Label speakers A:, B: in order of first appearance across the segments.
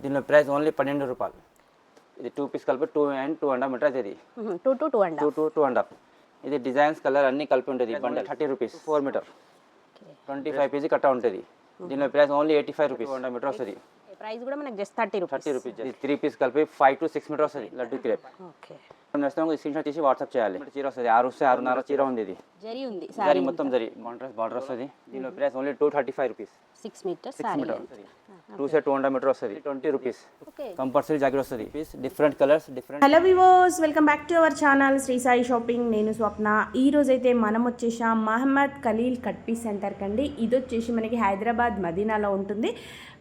A: దీనిలో price only 12 రూపాయలు. ఇది 2 పీస్ కలిపి 2.5 మీటర్ అవుతుంది.
B: 2 to 2.5.
A: 2.5. ఇది డిజైన్స్ కలర్ అన్ని కలిపి ఉంటుంది. Bundle 30 rupees 4 metre. 25 పీజీ కట్ట ఉంటుంది. దీనిలో ప్రైస్ ఓన్లీ 85 రూపీస్ 2.5 మీటర్ వస్తుంది.
B: ప్రైస్ కూడా మనకి జస్ట్ 30 రూపీస్.
A: ఇది 3 పీస్ కలిపి 5 to 6 మీటర్ వస్తుంది. Laddu crepe.
B: Okay.
A: Next screen shot తీసి వాట్సాప్ చేయాలి. చీర వస్తుంది 6 వస్తే 6.5 చీర ఉంది. ఇది
B: జరీ ఉంది.
A: జరీ మొత్తం జరీ కాంట్రాస్ట్ బార్డర్ వస్తుంది. దీనిలో price only 235 rupees.
B: 6 meters sari length.
A: 2 set 2.5 meter వస్తుంది. 20 రూపీస్.
B: ఓకే.
A: కంపల్సరీ జాకెట్ వస్తుంది. Piece different colours different.
C: Hello వివోస్, welcome back to our channel Shri Sai shopping. నేను స్వప్న. ఈ రోజు అయితే మనం వచ్చేసాం Mohammed Khaleel cut piece centre కండి. ఇది వచ్చేసి మనకి హైదరాబాద్ మదీనాలో ఉంటుంది.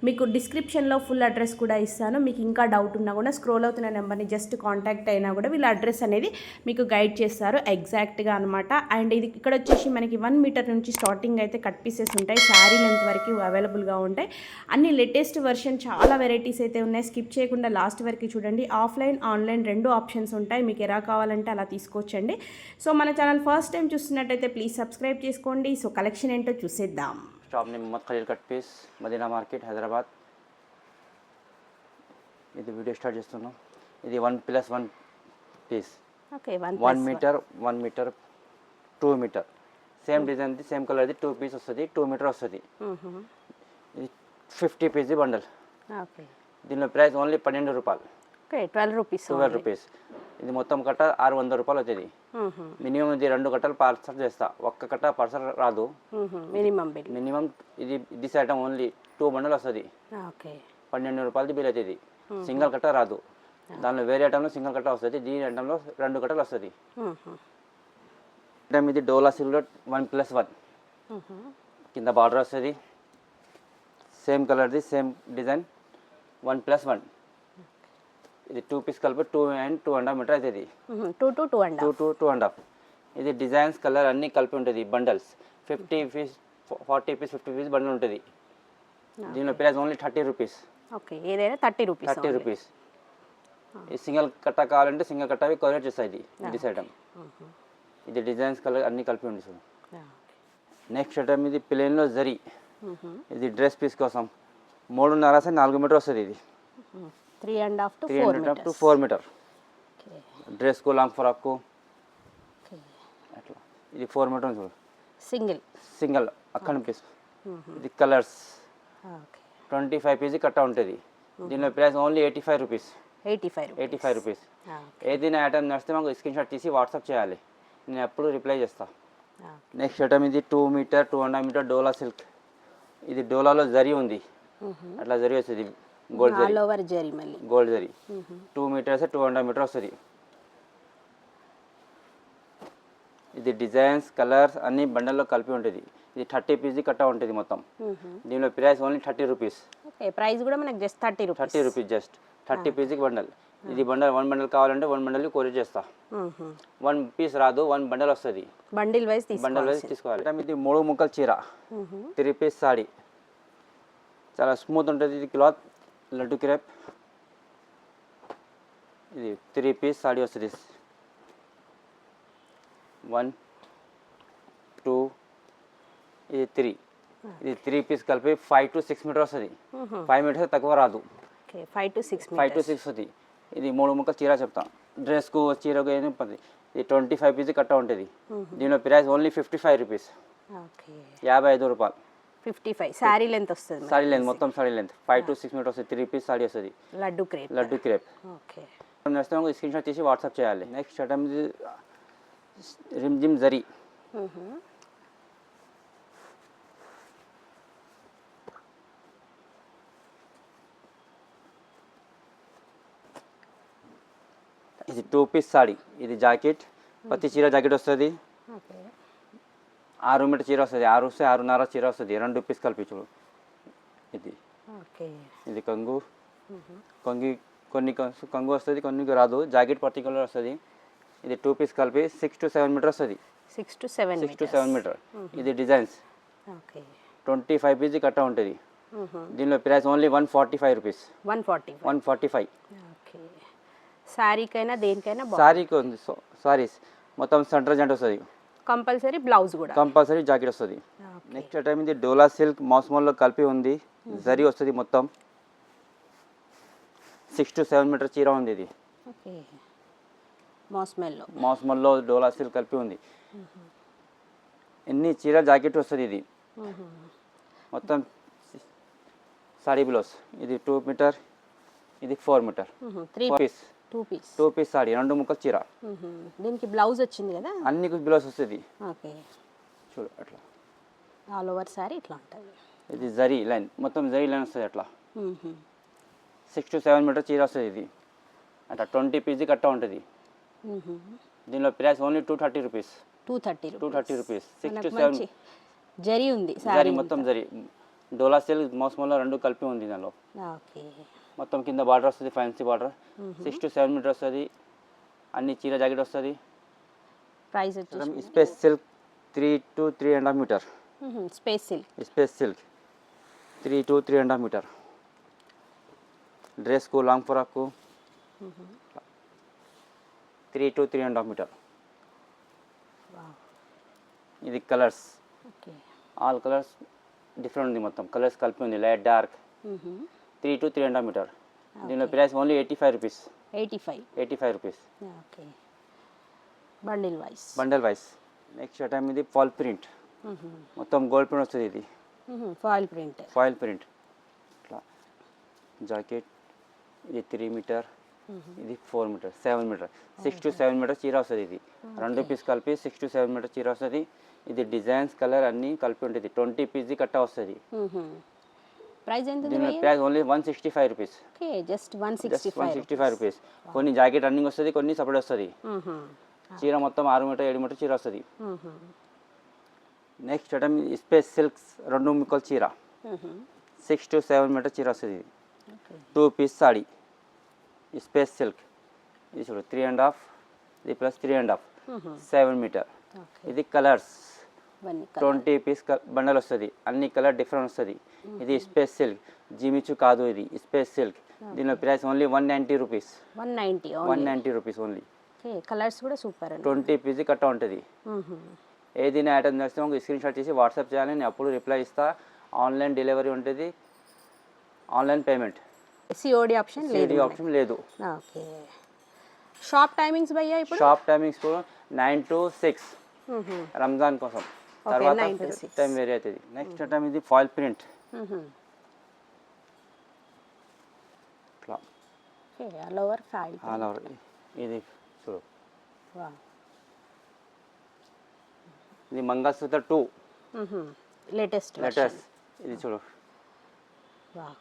C: మీకు డిస్క్రిప్షన్లో ఫుల్ అడ్రస్ కూడా ఇస్తాను. మీకు ఇంకా డౌట్ ఉన్నా కూడా స్క్రోల్ అవుతున్న నెంబర్ని జస్ట్ కాంటాక్ట్ అయినా కూడా వీళ్ళ అడ్రస్ అనేది మీకు గైడ్ చేస్తారు ఎగ్జాక్ట్గా అనమాట. అండ్ ఇది ఇక్కడ వచ్చేసి మనకి 1 మీటర్ నుంచి స్టార్టింగ్ అయితే కట్ పీసెస్ ఉంటాయి. శారీ లెంత్ వరకు అవైలబుల్గా ఉంటాయి. అన్ని లేటెస్ట్ వర్షన్ చాలా వెరైటీస్ అయితే ఉన్నాయి. స్కిప్ చేయకుండా లాస్ట్ వరకు చూడండి. ఆఫ్లైన్ ఆన్లైన్ 2 ఆప్షన్స్ ఉంటాయి. మీకు ఎలా కావాలంటే అలా తీసుకోవచ్చండి. సో మన ఛానల్ ఫస్ట్ టైం చూస్తున్నట్టయితే ప్లీజ్ సబ్స్క్రైబ్ చేసుకోండి. సో కలెక్షన్ ఏంటో చూసేద్దాం.
A: Shop name Mohammed Khaleel cut piece, Madina market, Hyderabad. ఇది వీడియో స్టార్ట్ చేస్తున్నాం. ఇది 1+1 piece.
B: Okay.
A: 1 metre 1 metre 2 metre same డిజైన్ది సేమ్ కలర్ది 2 పీస్ వస్తుంది. 2 మీటర్ వస్తుంది. ఇది 50 పీస్ బండల్.
B: ఓకే.
A: దీనిలో ప్రైస్ ఓన్లీ 12 రూపాయలు.
B: ఓకే. 12 రూపీస్.
A: 12 రూపీస్. ఇది మొత్తం కట్ట 600 రూపాయలు అవుతుంది. మినిమం ఇది 2 కట్టలు పార్సల్ చేస్తా. ఒక్క కట్ట పార్సల్ రాదు. మినిమం ఇది ఐటమ్ ఓన్లీ 2 బండల్ వస్తుంది.
B: ఓకే.
A: 12 రూపాయలది బిల్ అవుతుంది. సింగిల్ కట్ట రాదు. దానిలో వేరే ఐటంలో సింగిల్ కట్ట వస్తుంది. దీని ఐటంలో 2 కట్టలు వస్తుంది. ఐటమ్ ఇది డోలా సిల్వర్ 1+1 కింద బార్డర్ వస్తుంది. సేమ్ కలర్ది సేమ్ డిజైన్ 1+1. ఇది 2 పీస్ కలిపి 2.5 మీటర్ అవుతుంది.
B: 2 to 2.5.
A: 2 to 2.5. ఇది డిజైన్స్ కలర్ అన్నీ కలిపి ఉంటుంది. Bundles 50 piece 40 piece 50 piece bundle ఉంటుంది. దీనిలో ప్రైస్ ఓన్లీ 30 రూపీస్.
B: ఓకే. ఏదైనా 30 రూపీస్.
A: 30 రూపీస్. ఈ సింగిల్ కట్ట కావాలంటే సింగిల్ కట్ట అవి కొరియర్ చేస్తాయి. ఇది ఐటమ్. ఇది డిజైన్స్ కలర్ అన్నీ కలిపి ఉంది. నెక్స్ట్ ఐటమ్ ఇది ప్లేన్లో జరీ. ఇది డ్రెస్ పీస్ కోసం 3.5 to 4 మీటర్ వస్తుంది. ఇది
B: 3.5 to
A: 4 మీటర్. డ్రెస్కు లాంగ్ ఫ్రాక్కు అట్లా. ఇది 4 మీటర్ ఉంది. సింగిల్ అక్కడ పీస్. ఇది కలర్స్ 25 పీస్ కట్ట ఉంటుంది. దీనిలో ప్రైస్ ఓన్లీ 85 రూపీస్. 85 రూపీస్. ఏదైనా ఐటమ్ నచ్చితే మాకు స్క్రీన్ షాట్ తీసి వాట్సాప్ చేయాలి. నేను ఎప్పుడు రిప్లై చేస్తాను. నెక్స్ట్ ఐటమ్ ఇది 2 మీటర్ 2.5 మీటర్ డోలా సిల్క్. ఇది డోలాలో జరీ ఉంది. అట్లా జరీ వస్తుంది. Gold zari. Gold zari 2 meters 2.5 meter వస్తుంది. ఇది డిజైన్స్ కలర్స్ అన్ని బండల్లో కలిపి ఉంటుంది. ఇది 30 పీస్ కట్ట ఉంటుంది మొత్తం. దీనిలో price only 30 rupees.
B: Okay. Price కూడా మనకి జస్ట్ 30 రూపీస్.
A: 30 రూపీస్ జస్ట్ 30 పీస్కి బండల్. ఇది బండల్ 1 బండల్ కావాలంటే 1 బండల్ కొరియర్ చేస్తా. 1 పీస్ రాదు, 1 బండల్ వస్తుంది.
B: బండిల్ వైజ్
A: తీసుకోవాలి. ఇది 3 ముక్కల చీర 3 పీస్ సాడీ. చాలా స్మూత్ ఉంటుంది. ఇది క్లాత్ లడ్డు క్రేప్. ఇది 3 పీస్ సాడీ వస్తుంది. 1 2 ఇది 3. ఇది 3 పీస్ కలిపి 5 to 6 మీటర్ వస్తుంది. 5 మీటర్స్ తక్కువ రాదు.
B: 5 to 6
A: వస్తుంది. ఇది 3 ముక్కల చీర చెప్తాం. డ్రెస్కు చీరకు ఏమి పది. ఇది 25 పీస్ కట్ట ఉంటుంది. దీనిలో ప్రైస్ ఓన్లీ 55 రూపీస్. 55 రూపాయలు.
B: 55 సారీ లెంత్ వస్తుంది.
A: సారీ లెంత్ మొత్తం సారీ లెంత్ 5 to 6 మీటర్ వస్తుంది. 3 పీస్ సారీ వస్తుంది. Laddu crepe.
B: Okay.
A: Next screen shot తీసి వాట్సాప్ చేయాలి. నెక్స్ట్ ఐటమ్ ఇది రిమ్జిమ్ జరీ. ఇది 2 పీస్ సాడీ. ఇది జాకెట్ ప్రతి చీర జాకెట్ వస్తుంది. 6 మీటర్ చీర వస్తుంది. 6 వస్తే 6.5 చీర వస్తుంది. 2 పీస్ కలిపి చూడు. ఇది కంగు. కొన్ని కంగు వస్తుంది, కొన్ని రాదు. జాకెట్ పర్టికులర్ వస్తుంది. ఇది 2 పీస్ కలిపి 6 to 7 మీటర్ వస్తుంది.
B: 6 to 7
A: మీటర్. ఇది డిజైన్స్ 25 పీస్ కట్ట ఉంటుంది. దీనిలో ప్రైస్ ఓన్లీ 145 రూపీస్. 145.
B: సారీకైనా దేనికైనా
A: సారీకి ఉంది. సారీస్ మొత్తం సెంటర్ జెంట్ వస్తుంది.
B: కంపల్సరీ బ్లౌజ్ కూడా
A: కంపల్సరీ జాకెట్ వస్తుంది. నెక్స్ట్ ఐటమ్ ఇది డోలా సిల్క్ మాస్మోల్లో కలిపి ఉంది. జరీ వస్తుంది మొత్తం. 6 to 7 మీటర్ చీర ఉంది ఇది.
B: ఓకే. మాస్మెల్లో.
A: మాస్మల్లో డోలా సిల్క్ కలిపి ఉంది. ఎన్ని చీర జాకెట్ వస్తుంది ఇది. మొత్తం సారీ బ్లౌజ్. ఇది 2 మీటర్, ఇది 4 మీటర్.
B: 3
A: పీస్. 2 పీస్ సారీ, 2 ముక్కల చీర.
B: దీనికి బ్లౌజ్ వచ్చింది కదా.
A: అన్ని బ్లౌజ్ వస్తుంది.
B: ఓకే.
A: చూడు అట్లా
B: ఆల్ ఓవర్ సారీ ఇట్లా ఉంటుంది.
A: ఇది జరీ లైన్, మొత్తం జరీ లైన్ వస్తుంది అట్లా. 6 to 7 మీటర్ చీర వస్తుంది ఇది. అట్లా 20 పీస్ కట్ట ఉంటుంది. దీనిలో price only 230 rupees. 230 rupees. 6 to 7
B: zari ఉంది.
A: జరీ మొత్తం జరీ. డోలా సిల్క్ మోస్మల్లో 2 కలిపి ఉంది దానిలో.
B: ఓకే.
A: మొత్తం కింద బార్డర్ వస్తుంది, ఫ్యాన్సీ బార్డర్. 6 to 7 మీటర్ వస్తుంది. అన్ని చీర జాకెట్ వస్తుంది.
B: ప్రైస్ వచ్చేసి
A: space silk 3 to 3.5 metre.
B: Space silk
A: 3 to 3.5 metre. డ్రెస్కు లాంగ్ ఫ్రాక్కు 3 to 3.5 మీటర్. ఇది colours.
B: Okay.
A: All colours different ఉంది, మొత్తం కలర్స్ కలిపి ఉంది. Light dark. 3 to 3.5 metre. దీనిలో price only 85 rupees. 85 rupees.
B: Okay. Bundle wise.
A: Next item ఇది ఫాల్ ప్రింట్. మొత్తం గోల్డ్ ప్రింట్ వస్తుంది ఇది. ఫాయిల్ ప్రింట్ ఇట్లా జాకెట్. ఇది 3 మీటర్, ఇది 4 మీటర్, 7 మీటర్. 6 to 7 మీటర్ చీర వస్తుంది ఇది. 2 పీస్ కలిపి 6 to 7 మీటర్ చీర వస్తుంది. ఇది డిజైన్స్ కలర్ అన్నీ కలిపి ఉంటుంది. 20 పీస్ కట్ట వస్తుంది.
B: ప్రైస్ ఎంత?
A: దీని price only 165 rupees.
B: Okay. Just 165
A: rupees. కొన్ని జాకెట్ రన్నింగ్ వస్తుంది, కొన్ని సపరేట్ వస్తుంది. చీర మొత్తం 6 మీటర్ 7 మీటర్ చీర వస్తుంది. నెక్స్ట్ ఐటమ్ స్పేస్ సిల్క్స్ 2 ముక్కల చీర. 6 to 7 మీటర్ చీర వస్తుంది. 2 పీస్ సాడీ స్పేస్ సిల్క్. ఇది చూడు 3.5, ఇది ప్లస్ 3.5, 7 మీటర్. ఇది కలర్స్ 20 పీస్ బండల్ వస్తుంది. అన్ని కలర్ డిఫరెంట్ వస్తుంది. ఇది స్పేస్ సిల్క్, జిమిచు కాదు, ఇది స్పేస్ సిల్క్. దీని price only 190 rupees. 190 rupees only.
B: Colours కూడా సూపర్.
A: 20 పీస్ కట్ట ఉంటుంది. ఏదైనా ఐటమ్ చేస్తే మాకు స్క్రీన్ షాట్ చేసి వాట్సాప్ చేయాలి, నేను అప్పుడు రిప్లై ఇస్తా. ఆన్లైన్ డెలివరీ ఉంటుంది, ఆన్లైన్ పేమెంట్.
B: సిఓడి ఆప్షన్
A: లేదు.
B: ఓకే. షాప్ టైమింగ్స్ భయ్యా ఇప్పుడు?
A: షాప్ టైమింగ్స్ 9 to 6 రంజాన్ కోసం. తర్వాత టైం వేరే అవుతుంది. నెక్స్ట్ ఐటమ్ ఇది ఫాయిల్ ప్రింట్. ఇట్లా
B: ఆల్ ఓవర్
A: ఇది చూడు. ఇది మంగళసూత్ర 2
B: లేటెస్ట్.
A: ఇది చూడు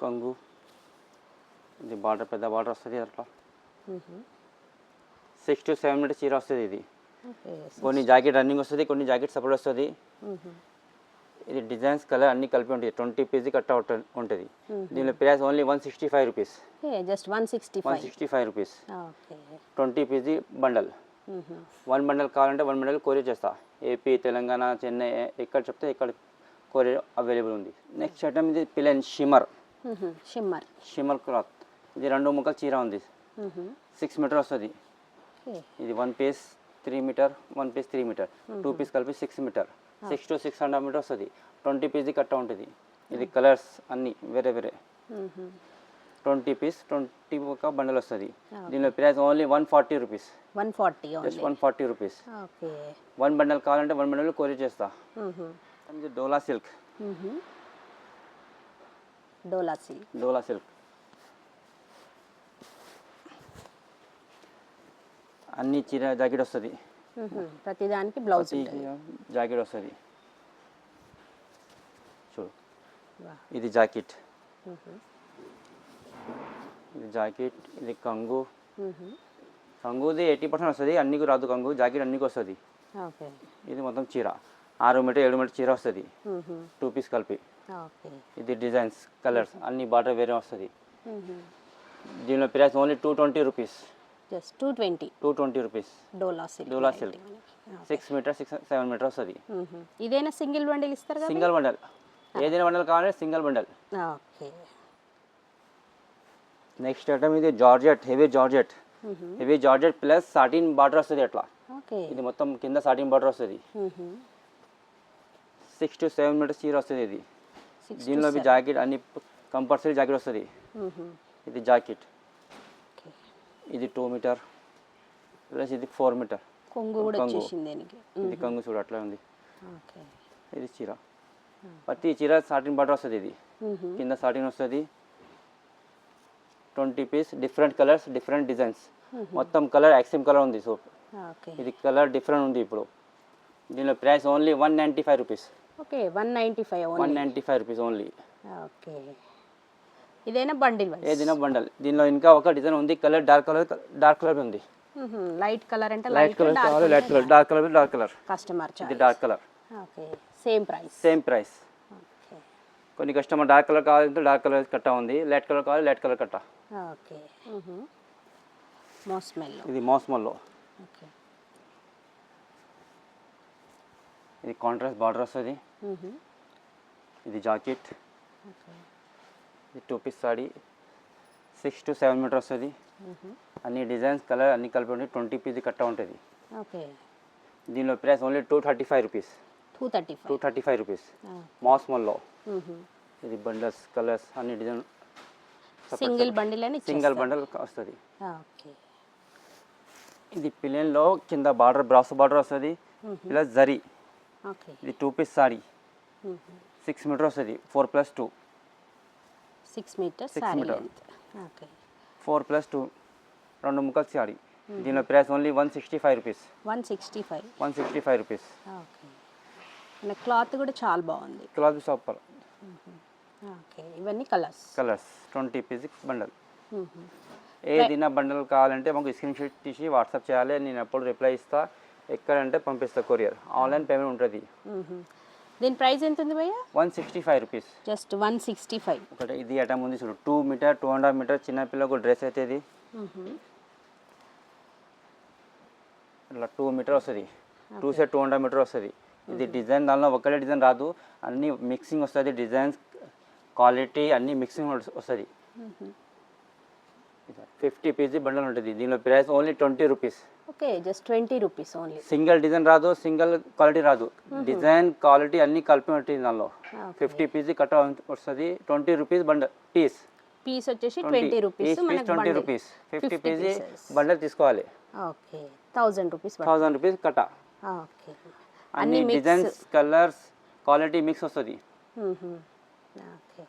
A: కొంగు. ఇది బార్డర్ పెద్ద బార్డర్ వస్తుంది అట్లా. 6 to 7 మీటర్ చీర వస్తుంది ఇది. కొన్ని జాకెట్ రన్నింగ్ వస్తుంది, కొన్ని జాకెట్ సపరేట్ వస్తుంది. ఇది డిజైన్స్ కలర్ అన్ని కలిపి ఉంటుంది. 20 పీస్ కట్ట ఉంటుంది. దీని price only 165 rupees.
B: Just 165
A: rupees. 20 piece bundle. 1 bundle కావాలంటే 1 బండల్ కొరియర్ చేస్తా. ఏపీ, తెలంగాణ, చెన్నై ఎక్కడ చెప్తే ఇక్కడ కొరియర్ అవైలబుల్ ఉంది. నెక్స్ట్ ఐటమ్ ఇది ప్లెయిన్ షిమ్మర్ క్లాత్. ఇది 2 ముక్కల చీర ఉంది. 6 మీటర్ వస్తుంది. ఇది 1 piece 3 meter, 1 piece 3 meter, 2 piece కలిపి 6 మీటర్. 6 to 6.5 మీటర్ వస్తుంది. 20 పీస్ కట్ట ఉంటుంది. ఇది కలర్స్ అన్నీ వేరే వేరే. 20 పీస్ 20 ఒక బండల్ వస్తుంది. దీనిలో price only 140 rupees. 140 rupees. 1 bundle కావాలంటే 1 బండల్ కొరియర్ చేస్తా. ఇది డోలా సిల్క్. అన్ని చీర జాకెట్ వస్తుంది.
B: ప్రతిదానికి బ్లౌజ్
A: జాకెట్ వస్తుంది. చూడు ఇది జాకెట్. ఇది కంగు. కంగుది 80% వస్తుంది. అన్నికి రాదు కంగు. జాకెట్ అన్నికి వస్తుంది. ఇది మొత్తం చీర 6 మీటర్ 7 మీటర్ చీర వస్తుంది. 2 పీస్ కలిపి. ఇది డిజైన్స్ కలర్స్ అన్ని బార్డర్ వేరే వస్తుంది. దీనిలో ప్రైస్ ఓన్లీ 220 రూపీస్. 220 రూపీస్. డోలా సిల్క్ 6 మీటర్ 7 మీటర్ వస్తుంది.
B: ఇదేనా సింగిల్ బండిల్ ఇస్తారు కదా?
A: Single bundle. ఏదైనా బండల్ కావాలంటే సింగిల్ బండల్. నెక్స్ట్ ఐటమ్ ఇది georgette. Heavy georgette plus satin border వస్తుంది అట్లా. ఇది మొత్తం కింద సాటిన్ బార్డర్ వస్తుంది. 6 to 7 మీటర్ చీర వస్తుంది ఇది. దీనిలో జాకెట్ అన్ని కంపల్సరీ జాకెట్ వస్తుంది. ఇది జాకెట్ ఇది 2 మీటర్ ప్లస్ ఇది 4 మీటర్
B: కొంగు కూడా వచ్చేసింది దీనికి.
A: ఇది కంగు చూడు అట్లా ఉంది.
B: ఓకే.
A: ఇది చీర ప్రతి చీర సాటిన్ బార్డర్ వస్తుంది. ఇది కింద సాటిన్ వస్తుంది. 20 piece different colours different designs. మొత్తం కలర్ యాక్సిమ్ కలర్ ఉంది. So
B: okay.
A: ఇది కలర్ డిఫరెంట్ ఉంది. ఇప్పుడు దీనిలో price only 195 rupees.
B: Okay 195 only.
A: 195 rupees only.
B: Okay. ఇదేనా బండిల్ వైస్?
A: ఏదైనా బండల్. దీనిలో ఇంకా ఒక డిజైన్ ఉంది. కలర్ డార్క్ కలర్ ఉంది.
B: లైట్ కలర్ అంటే
A: లైట్ కలర్ కావాలి. Light colour dark colour
B: customer
A: ఇది dark colour.
B: Okay. Same price. Okay.
A: కొన్ని కస్టమర్ డార్క్ కలర్ కావాలంటే డార్క్ కలర్ కట్ట ఉంది. లైట్ కలర్ కావాలి లైట్ కలర్ కట్ట.
B: ఓకే. మోస్మెల్.
A: ఇది మోస్మల్లో.
B: ఓకే.
A: ఇది కాంట్రాస్ట్ బార్డర్ వస్తుంది. ఇది జాకెట్.
B: ఓకే.
A: ఇది 2 పీస్ సాడీ 6 to 7 మీటర్ వస్తుంది. అన్ని డిజైన్స్ కలర్ అన్ని కలిపి ఉండి 20 పీస్ కట్ట ఉంటుంది.
B: ఓకే.
A: దీనిలో ప్రైస్ ఓన్లీ 235 రూపీస్.
B: 235
A: రూపీస్ మాస్మల్లో. ఇది బండల్స్ కలర్స్ అన్ని డిజైన్
B: సింగిల్ బండిల్ అని
A: సింగిల్ బండల్ వస్తుంది.
B: ఓకే.
A: ఇది పిలెన్లో కింద బార్డర్ బ్రాస్ బార్డర్ వస్తుంది ప్లస్ జరీ.
B: ఓకే.
A: ఇది 2 పీస్ సాడీ 6 మీటర్ వస్తుంది. 4+2
B: 6 meter
A: 6
B: sari
A: meter.
B: Length. Okay.
A: 4+2 2 ముక్కలు సాడీ. దీనిలో price only 165 rupees.
B: 165
A: rupees.
B: Okay. మన క్లాత్ కూడా చాలా బాగుంది.
A: Cloth super.
B: ఓకే. ఇవన్నీ కలర్స్
A: 20 పీస్ బండల్. ఏదైనా బండల్ కావాలంటే మాకు స్క్రీన్ షాట్ తీసి వాట్సాప్ చేయాలి. నేను ఎప్పుడు రిప్లై ఇస్తా. ఎక్కడంటే పంపిస్తా కొరియర్. ఆన్లైన్ పేమెంట్ ఉంటుంది.
B: దీని ప్రైస్ ఎంత ఉంది భయ్యా?
A: 165 రూపీస్.
B: జస్ట్ 165.
A: ఒకటి ఇది ఐటమ్ ఉంది చూడు 2 మీటర్ 2.5 మీటర్ చిన్నపిల్లకు డ్రెస్ అయితే ఇది ఇట్లా 2 మీటర్ వస్తుంది. 2 సెట్ 2.5 మీటర్ వస్తుంది. ఇది డిజైన్ దానిలో ఒకటే డిజైన్ రాదు. అన్ని మిక్సింగ్ వస్తుంది. డిజైన్స్ క్వాలిటీ అన్ని మిక్సింగ్ వస్తుంది. 50 పీస్ బండల్ ఉంటుంది. దీనిలో price only 20 rupees.
B: Okay. Just 20 rupees only.
A: Single design రాదు. సింగిల్ క్వాలిటీ రాదు. డిజైన్ క్వాలిటీ అన్ని కలిపి ఉంటుంది దానిలో. 50 పీస్ కట్ట వస్తుంది. 20 రూపీస్ బండల్
B: పీస్ వచ్చేసి 20 రూపీస్.
A: 20 రూపీస్ 50 పీస్ బండల్ తీసుకోవాలి.
B: ఓకే. 1000 రూపీస్.
A: 1000 రూపీస్ కట్ట.
B: ఓకే.
A: అన్ని డిజైన్స్ కలర్స్ క్వాలిటీ మిక్స్ వస్తుంది.
B: ఓకే.